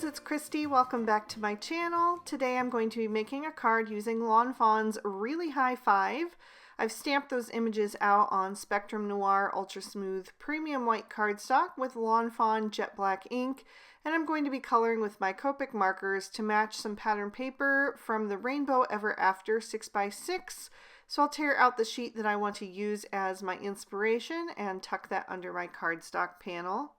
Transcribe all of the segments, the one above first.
friends, it's Christy. Welcome back to my channel. Today I'm going to be making a card using Lawn Fawn's Really High 5. I've stamped those images out on Spectrum Noir Ultra Smooth Premium White cardstock with Lawn Fawn Jet Black ink, and I'm going to be coloring with my Copic markers to match some pattern paper from the Rainbow Ever After 6x6. So I'll tear out the sheet that I want to use as my inspiration and tuck that under my cardstock panel.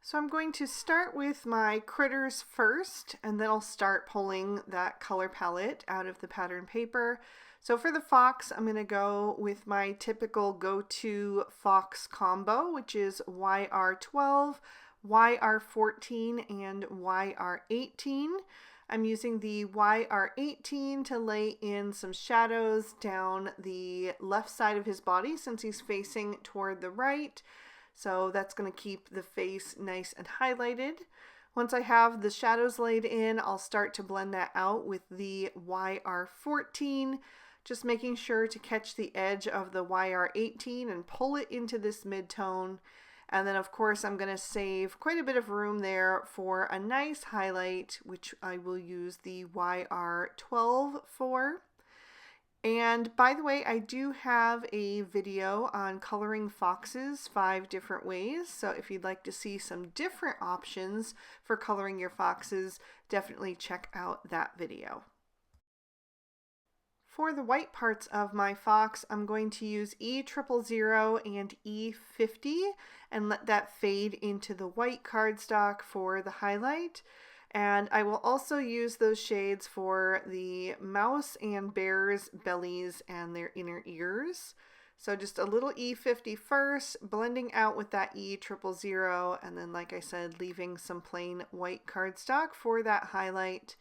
So I'm going to start with my critters first, and then I'll start pulling that color palette out of the pattern paper. So for the fox, I'm going to go with my typical go-to fox combo, which is YR12, YR14, and YR18. I'm using the YR18 to lay in some shadows down the left side of his body since he's facing toward the right. So that's going to keep the face nice and highlighted. Once I have the shadows laid in, I'll start to blend that out with the YR14, just making sure to catch the edge of the YR18 and pull it into this mid-tone. And then of course I'm going to save quite a bit of room there for a nice highlight, which I will use the YR12 for. And by the way, I do have a video on coloring foxes 5 different ways. So if you'd like to see some different options for coloring your foxes, definitely check out that video. For the white parts of my fox, I'm going to use E000 and E50 and let that fade into the white cardstock for the highlight. And I will also use those shades for the mouse and bear's bellies and their inner ears. So just a little E50 first, blending out with that E000, and then like I said, leaving some plain white cardstock for that highlight.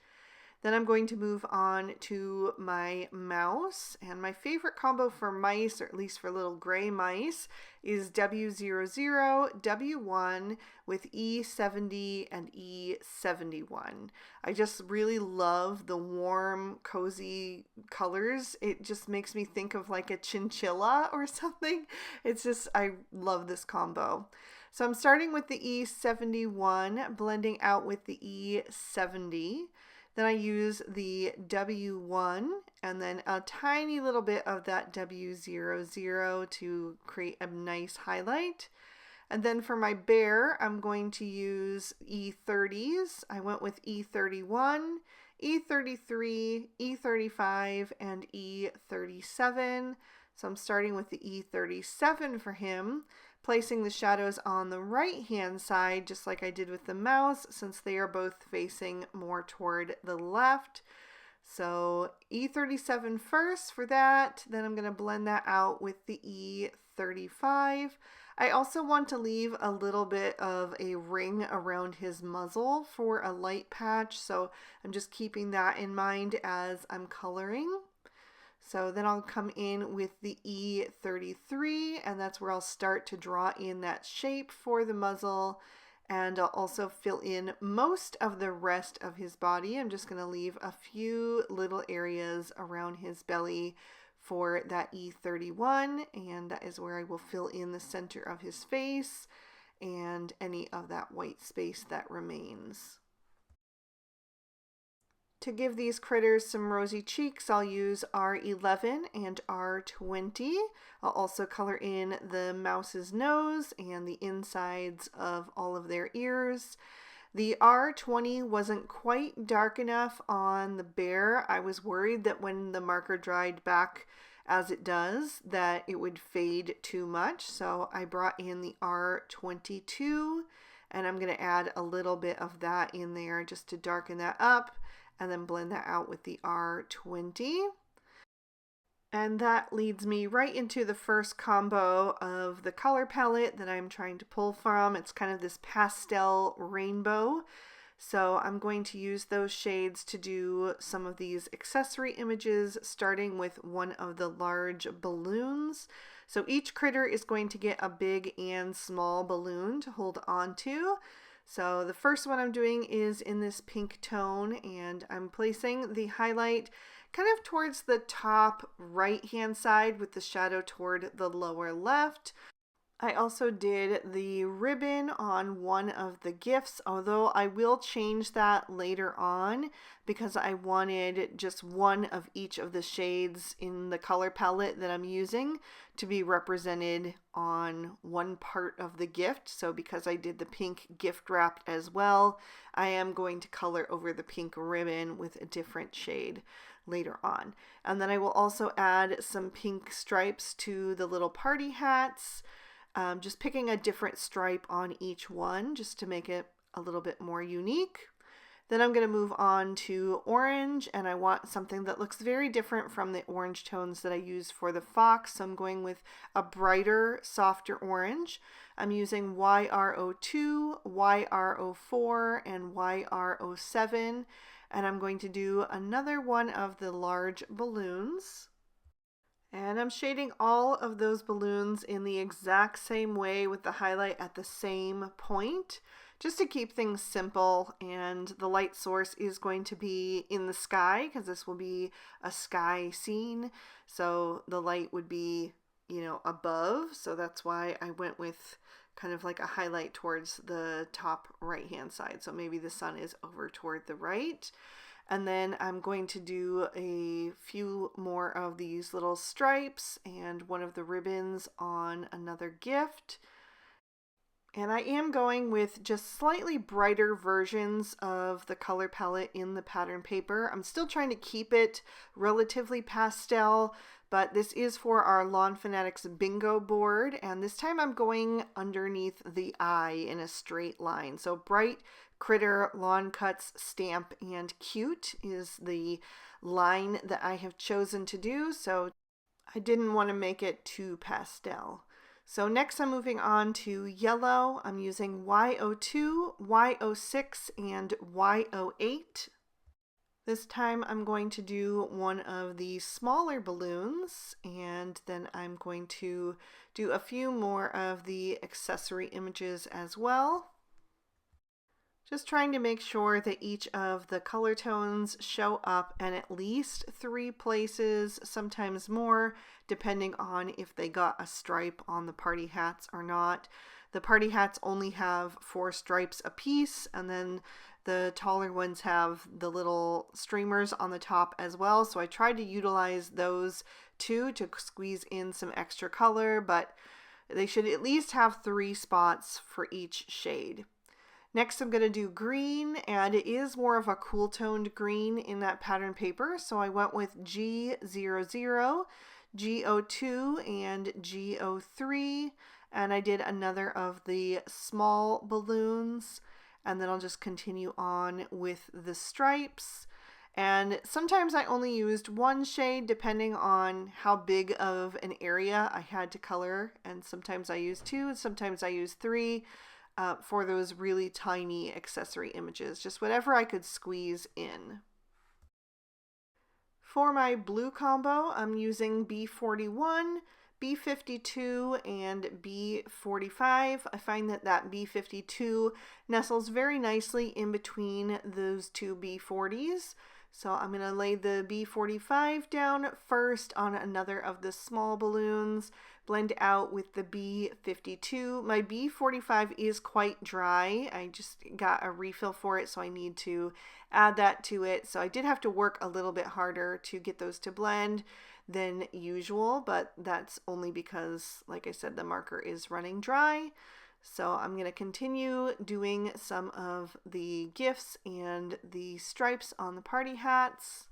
Then I'm going to move on to my mouse, and my favorite combo for mice, or at least for little gray mice, is W00, W1 with E70 and E71. I just really love the warm, cozy colors. It just makes me think of like a chinchilla or something. It's just, I love this combo. So I'm starting with the E71, blending out with the E70. Then I use the W1 and then a tiny little bit of that W00 to create a nice highlight. And then for my bear, I'm going to use E30s. I went with E31, E33, E35, and E37. So I'm starting with the E37 for him, placing the shadows on the right hand side just like I did with the mouse since they are both facing more toward the left. So E37 first for that, then I'm going to blend that out with the E35. I also want to leave a little bit of a ring around his muzzle for a light patch, so I'm just keeping that in mind as I'm coloring. So then I'll come in with the E33, and that's where I'll start to draw in that shape for the muzzle, and I'll also fill in most of the rest of his body. I'm just going to leave a few little areas around his belly for that E31, and that is where I will fill in the center of his face and any of that white space that remains. To give these critters some rosy cheeks, I'll use R11 and R20. I'll also color in the mouse's nose and the insides of all of their ears. The R20 wasn't quite dark enough on the bear. I was worried that when the marker dried back as it does, that it would fade too much. So I brought in the R22, and I'm going to add a little bit of that in there just to darken that up, and then blend that out with the R20. And that leads me right into the first combo of the color palette that I'm trying to pull from. It's kind of this pastel rainbow. So I'm going to use those shades to do some of these accessory images, starting with one of the large balloons. So each critter is going to get a big and small balloon to hold on to. So the first one I'm doing is in this pink tone, and I'm placing the highlight kind of towards the top right hand side with the shadow toward the lower left. I also did the ribbon on one of the gifts, although I will change that later on because I wanted just one of each of the shades in the color palette that I'm using to be represented on one part of the gift. So because I did the pink gift wrap as well, I am going to color over the pink ribbon with a different shade later on. And then I will also add some pink stripes to the little party hats. Just picking a different stripe on each one just to make it a little bit more unique. Then I'm going to move on to orange, and I want something that looks very different from the orange tones that I used for the fox. So I'm going with a brighter, softer orange. I'm using YR02, YR04, and YR07, and I'm going to do another one of the large balloons. And I'm shading all of those balloons in the exact same way with the highlight at the same point, just to keep things simple. And the light source is going to be in the sky because this will be a sky scene. So the light would be, above. So that's why I went with kind of like a highlight towards the top right hand side. So maybe the sun is over toward the right. And then I'm going to do a few more of these little stripes and one of the ribbons on another gift. And I am going with just slightly brighter versions of the color palette in the pattern paper. I'm still trying to keep it relatively pastel, but this is for our Lawn Fanatics bingo board. And this time I'm going underneath the eye in a straight line. So bright critter, lawn cuts, stamp, and cute is the line that I have chosen to do. So I didn't want to make it too pastel. So next I'm moving on to yellow. I'm using Y02, Y06, and Y08. This time I'm going to do one of the smaller balloons, and then I'm going to do a few more of the accessory images as well. Just trying to make sure that each of the color tones show up in at least 3 places, sometimes more, depending on if they got a stripe on the party hats or not. The party hats only have 4 stripes a piece, and then the taller ones have the little streamers on the top as well. So I tried to utilize those too to squeeze in some extra color, but they should at least have 3 spots for each shade. Next I'm going to do green, and it is more of a cool toned green in that pattern paper. So I went with G00, G02, and G03, and I did another of the small balloons, and then I'll just continue on with the stripes. And sometimes I only used 1 shade depending on how big of an area I had to color, and sometimes I used 2, and sometimes I used 3. For those really tiny accessory images, just whatever I could squeeze in. For my blue combo, I'm using B41, B52, and B45. I find that B52 nestles very nicely in between those 2 B40s. So I'm going to lay the B45 down first on another of the small balloons, blend out with the B52. My B45 is quite dry. I just got a refill for it, so I need to add that to it. So I did have to work a little bit harder to get those to blend than usual, but that's only because, like I said, the marker is running dry. So I'm going to continue doing some of the gifts and the stripes on the party hats.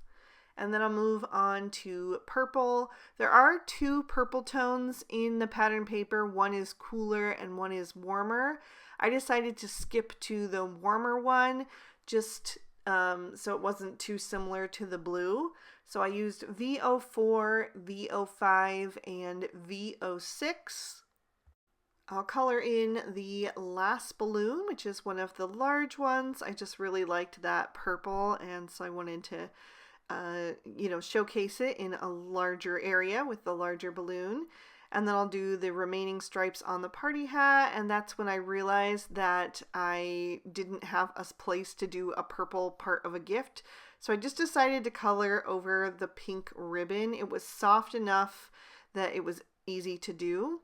And then I'll move on to purple. There are 2 purple tones in the pattern paper. One is cooler and one is warmer. I decided to skip to the warmer one just so it wasn't too similar to the blue. So I used V04, V05, and V06. I'll color in the last balloon, which is one of the large ones. I just really liked that purple, and so I wanted to showcase it in a larger area with the larger balloon. And then I'll do the remaining stripes on the party hat, and that's when I realized that I didn't have a place to do a purple part of a gift. So I just decided to color over the pink ribbon. It was soft enough that it was easy to do.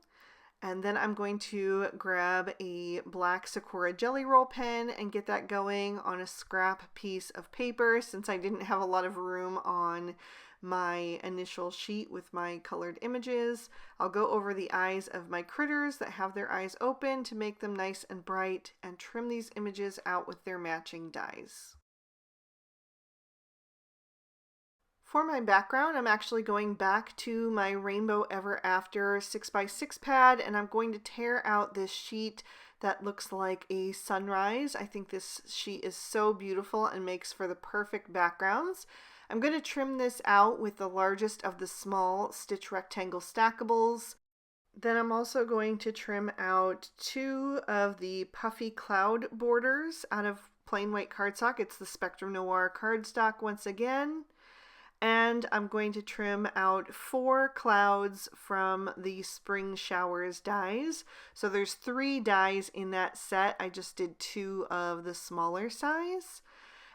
And then I'm going to grab a black Sakura Jelly Roll pen and get that going on a scrap piece of paper since I didn't have a lot of room on my initial sheet with my colored images. I'll go over the eyes of my critters that have their eyes open to make them nice and bright and trim these images out with their matching dies. For my background, I'm actually going back to my Rainbow Ever After 6x6 pad, and I'm going to tear out this sheet that looks like a sunrise. I think this sheet is so beautiful and makes for the perfect backgrounds. I'm going to trim this out with the largest of the small stitch rectangle stackables. Then I'm also going to trim out 2 of the puffy cloud borders out of plain white cardstock. It's the Spectrum Noir cardstock once again. And I'm going to trim out 4 clouds from the Spring Showers dies. So there's 3 dies in that set. I just did 2 of the smaller size.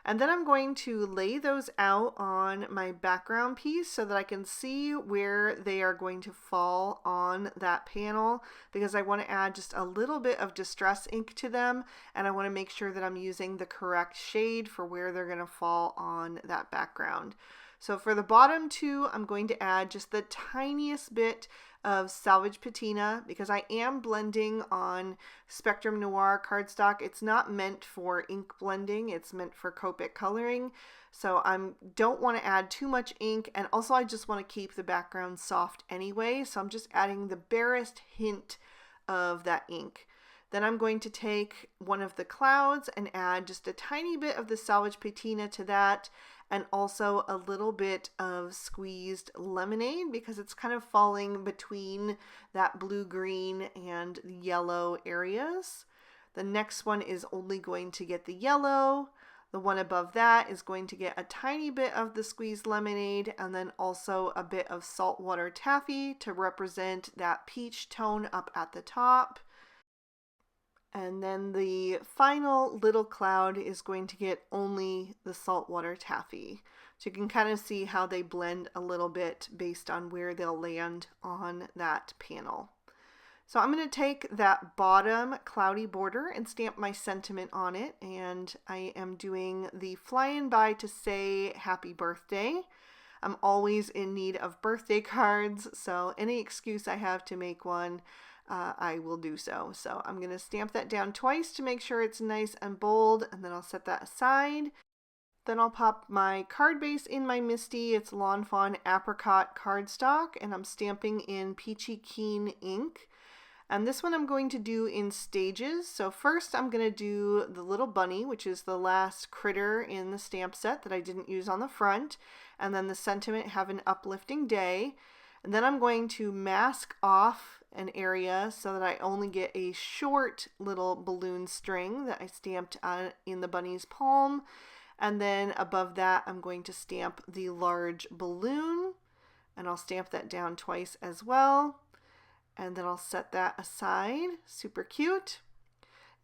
And then I'm going to lay those out on my background piece so that I can see where they are going to fall on that panel, because I want to add just a little bit of distress ink to them, and I want to make sure that I'm using the correct shade for where they're going to fall on that background. So for the bottom 2, I'm going to add just the tiniest bit of salvage patina because I am blending on Spectrum Noir cardstock. It's not meant for ink blending, it's meant for Copic coloring. So I don't want to add too much ink, and also I just want to keep the background soft anyway, so I'm just adding the barest hint of that ink. Then I'm going to take one of the clouds and add just a tiny bit of the salvage patina to that, and also a little bit of squeezed lemonade because it's kind of falling between that blue-green and yellow areas. The next one is only going to get the yellow. The one above that is going to get a tiny bit of the squeezed lemonade, and then also a bit of saltwater taffy to represent that peach tone up at the top. And then the final little cloud is going to get only the saltwater taffy. So you can kind of see how they blend a little bit based on where they'll land on that panel. So I'm going to take that bottom cloudy border and stamp my sentiment on it. And I am doing the flying by to say happy birthday. I'm always in need of birthday cards, so any excuse I have to make one, I will do so. So I'm going to stamp that down twice to make sure it's nice and bold, and then I'll set that aside. Then I'll pop my card base in my Misty. It's Lawn Fawn Apricot cardstock, and I'm stamping in Peachy Keen ink. And this one I'm going to do in stages. So first I'm going to do the little bunny, which is the last critter in the stamp set that I didn't use on the front. And then the sentiment, have an uplifting day. And then I'm going to mask off an area so that I only get a short little balloon string that I stamped in the bunny's palm. And then above that I'm going to stamp the large balloon, and I'll stamp that down twice as well. And then I'll set that aside. Super cute.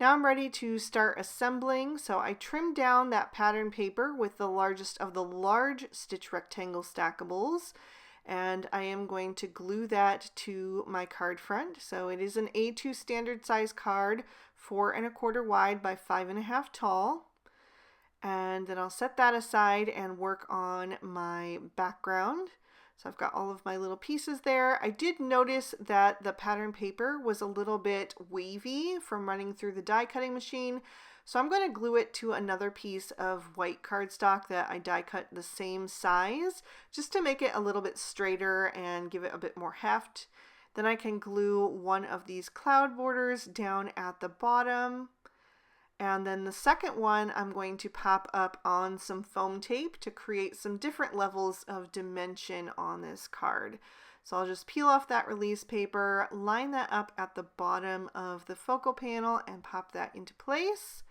Now I'm ready to start assembling. So I trimmed down that pattern paper with the largest of the large stitch rectangle stackables, and I am going to glue that to my card front. So it is an A2 standard size card, 4 1/4 wide by 5 1/2 tall. And then I'll set that aside and work on my background. So I've got all of my little pieces there. I did notice that the pattern paper was a little bit wavy from running through the die cutting machine. So I'm going to glue it to another piece of white cardstock that I die cut the same size, just to make it a little bit straighter and give it a bit more heft. Then I can glue one of these cloud borders down at the bottom. And then the second one I'm going to pop up on some foam tape to create some different levels of dimension on this card. So I'll just peel off that release paper, line that up at the bottom of the focal panel, and pop that into place.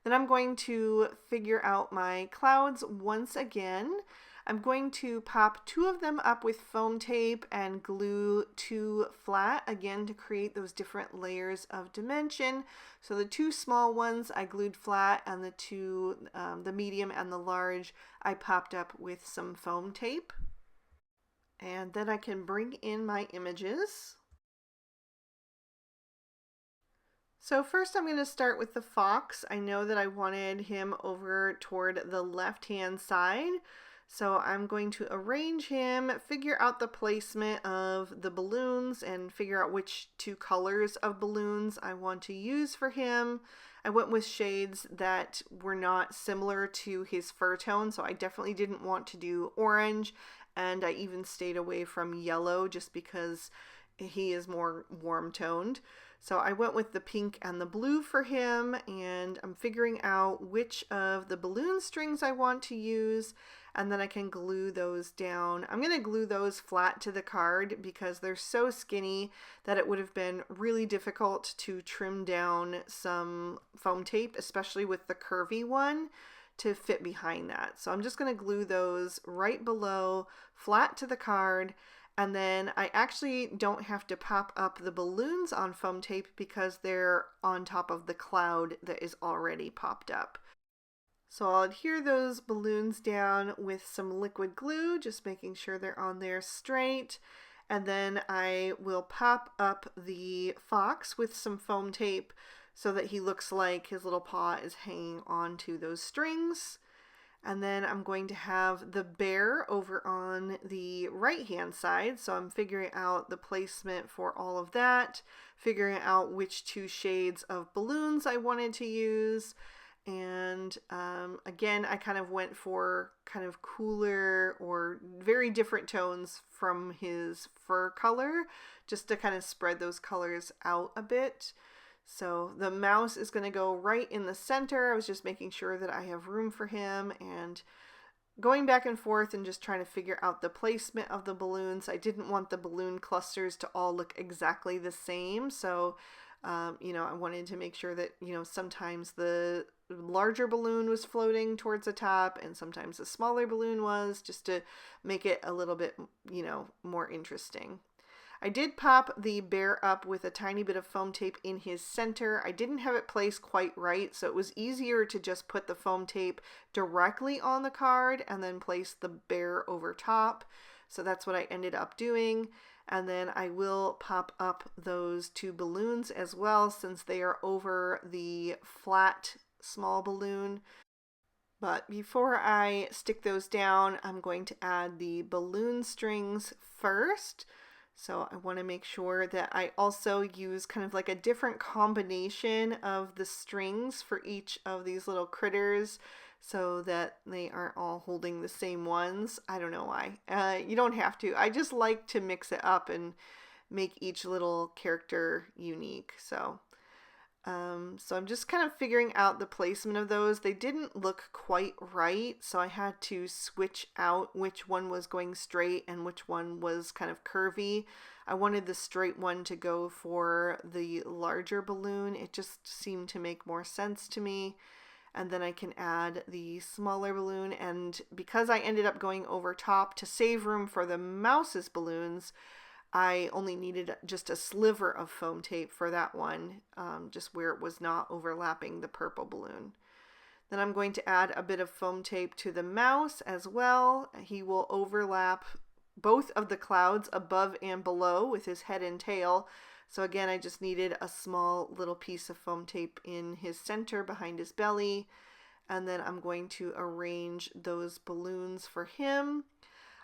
Then I'm going to figure out my clouds once again. I'm going to pop 2 of them up with foam tape and glue 2 flat again to create those different layers of dimension. So the 2 small ones I glued flat, and the 2, the medium and the large, I popped up with some foam tape. And then I can bring in my images. So first I'm going to start with the fox. I know that I wanted him over toward the left-hand side. So I'm going to arrange him, figure out the placement of the balloons, and figure out which two colors of balloons I want to use for him. I went with shades that were not similar to his fur tone, so I definitely didn't want to do orange, and I even stayed away from yellow just because he is more warm toned. So I went with the pink and the blue for him, and I'm figuring out which of the balloon strings I want to use, and then I can glue those down. I'm going to glue those flat to the card because they're so skinny that it would have been really difficult to trim down some foam tape, especially with the curvy one, to fit behind that. So I'm just going to glue those right below, flat to the card. And then I actually don't have to pop up the balloons on foam tape because they're on top of the cloud that is already popped up. So I'll adhere those balloons down with some liquid glue, just making sure they're on there straight. And then I will pop up the fox with some foam tape so that he looks like his little paw is hanging onto those strings. And then I'm going to have the bear over on the right hand side. So I'm figuring out the placement for all of that, figuring out which two shades of balloons I wanted to use. And again, I kind of went for kind of cooler or very different tones from his fur color, just to kind of spread those colors out a bit. So the mouse is going to go right in the center. I was just making sure that I have room for him and going back and forth and just trying to figure out the placement of the balloons. I didn't want the balloon clusters to all look exactly the same. So, I wanted to make sure that, sometimes the larger balloon was floating towards the top and sometimes the smaller balloon was, just to make it a little bit, more interesting. I did pop the bear up with a tiny bit of foam tape in his center. I didn't have it placed quite right, so it was easier to just put the foam tape directly on the card and then place the bear over top. So that's what I ended up doing. And then I will pop up those two balloons as well, since they are over the flat small balloon. But before I stick those down, I'm going to add the balloon strings first. So I want to make sure that I also use kind of like a different combination of the strings for each of these little critters so that they aren't all holding the same ones. I don't know why. You don't have to. I just like to mix it up and make each little character unique. So I'm just kind of figuring out the placement of those. They didn't look quite right, so I had to switch out which one was going straight and which one was kind of curvy. I wanted the straight one to go for the larger balloon. It just seemed to make more sense to me. And then I can add the smaller balloon, and because I ended up going over top to save room for the mouse's balloons, I only needed just a sliver of foam tape for that one, just where it was not overlapping the purple balloon. Then I'm going to add a bit of foam tape to the mouse as well. He will overlap both of the clouds above and below with his head and tail. So again, I just needed a small little piece of foam tape in his center behind his belly. And then I'm going to arrange those balloons for him.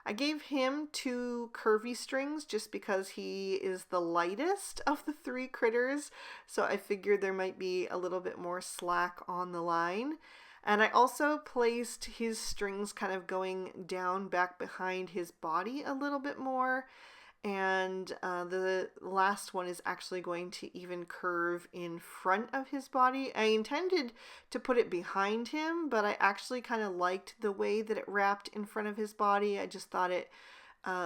I gave him 2 curvy strings just because he is the lightest of the 3 critters, so I figured there might be a little bit more slack on the line. And I also placed his strings kind of going down back behind his body a little bit more. And the last one is actually going to even curve in front of his body. I intended to put it behind him, but I actually kind of liked the way that it wrapped in front of his body. I just thought it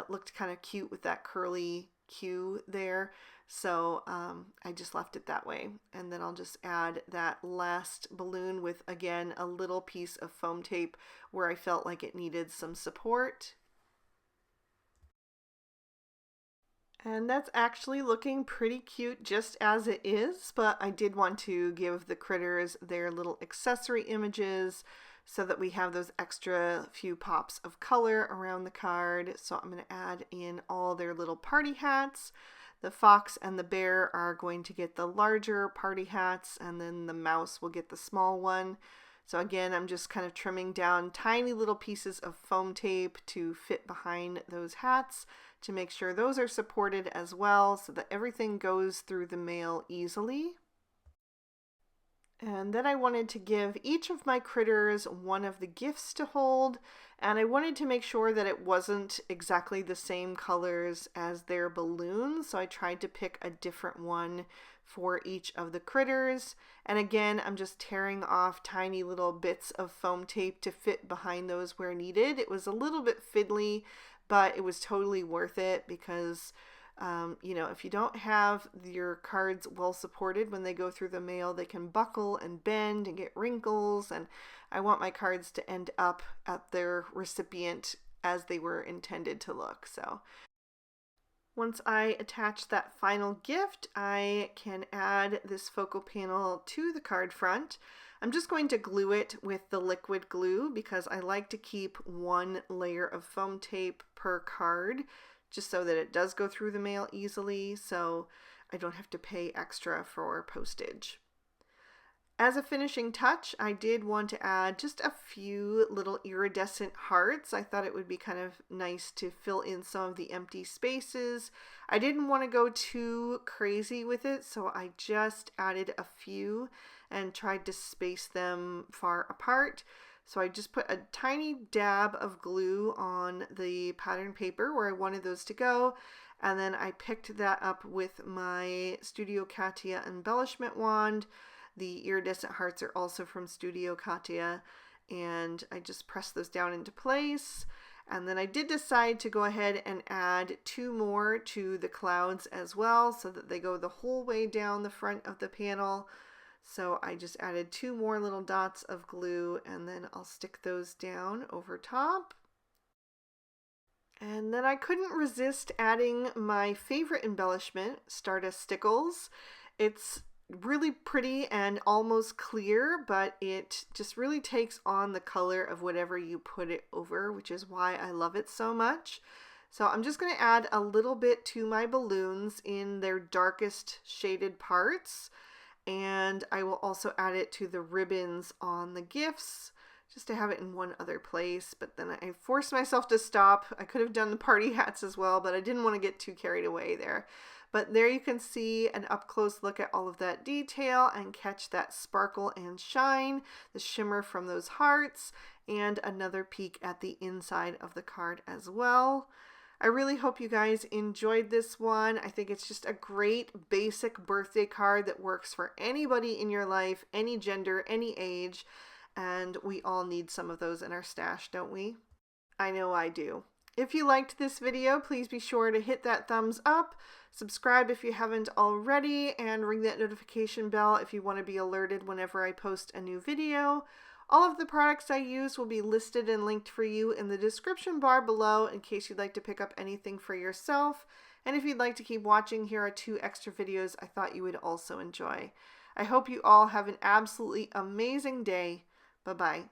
looked kind of cute with that curly Q there. So I just left it that way. And then I'll just add that last balloon with, again, a little piece of foam tape where I felt like it needed some support. And that's actually looking pretty cute just as it is, but I did want to give the critters their little accessory images so that we have those extra few pops of color around the card. So I'm going to add in all their little party hats. The fox and the bear are going to get the larger party hats, and then the mouse will get the small one. So again, I'm just kind of trimming down tiny little pieces of foam tape to fit behind those hats to make sure those are supported as well so that everything goes through the mail easily. And then I wanted to give each of my critters one of the gifts to hold, and I wanted to make sure that it wasn't exactly the same colors as their balloons, so I tried to pick a different one for each of the critters. And again, I'm just tearing off tiny little bits of foam tape to fit behind those where needed. It was a little bit fiddly, but it was totally worth it because you know, if you don't have your cards well supported when they go through the mail, they can buckle and bend and get wrinkles, and I want my cards to end up at their recipient as they were intended to look. So once I attach that final gift, I can add this focal panel to the card front. I'm just going to glue it with the liquid glue because I like to keep one layer of foam tape per card, just so that it does go through the mail easily, so I don't have to pay extra for postage. As a finishing touch, I did want to add just a few little iridescent hearts. I thought it would be kind of nice to fill in some of the empty spaces. I didn't want to go too crazy with it, so I just added a few and tried to space them far apart. So I just put a tiny dab of glue on the pattern paper where I wanted those to go, and then I picked that up with my Studio Katia embellishment wand. The iridescent hearts are also from Studio Katia, and I just pressed those down into place. And then I did decide to go ahead and add 2 more to the clouds as well, so that they go the whole way down the front of the panel. So I just added 2 more little dots of glue, and then I'll stick those down over top. And then I couldn't resist adding my favorite embellishment, Stardust Stickles. It's really pretty and almost clear, but it just really takes on the color of whatever you put it over, which is why I love it so much. So I'm just going to add a little bit to my balloons in their darkest shaded parts, and I will also add it to the ribbons on the gifts just to have it in one other place, but then I forced myself to stop. I could have done the party hats as well, but I didn't want to get too carried away there. But there you can see an up-close look at all of that detail and catch that sparkle and shine, the shimmer from those hearts, and another peek at the inside of the card as well. I really hope you guys enjoyed this one. I think it's just a great basic birthday card that works for anybody in your life, any gender, any age, and we all need some of those in our stash, don't we? I know I do. If you liked this video, please be sure to hit that thumbs up, subscribe if you haven't already, and ring that notification bell if you want to be alerted whenever I post a new video. All of the products I use will be listed and linked for you in the description bar below in case you'd like to pick up anything for yourself. And if you'd like to keep watching, here are 2 extra videos I thought you would also enjoy. I hope you all have an absolutely amazing day. Bye-bye.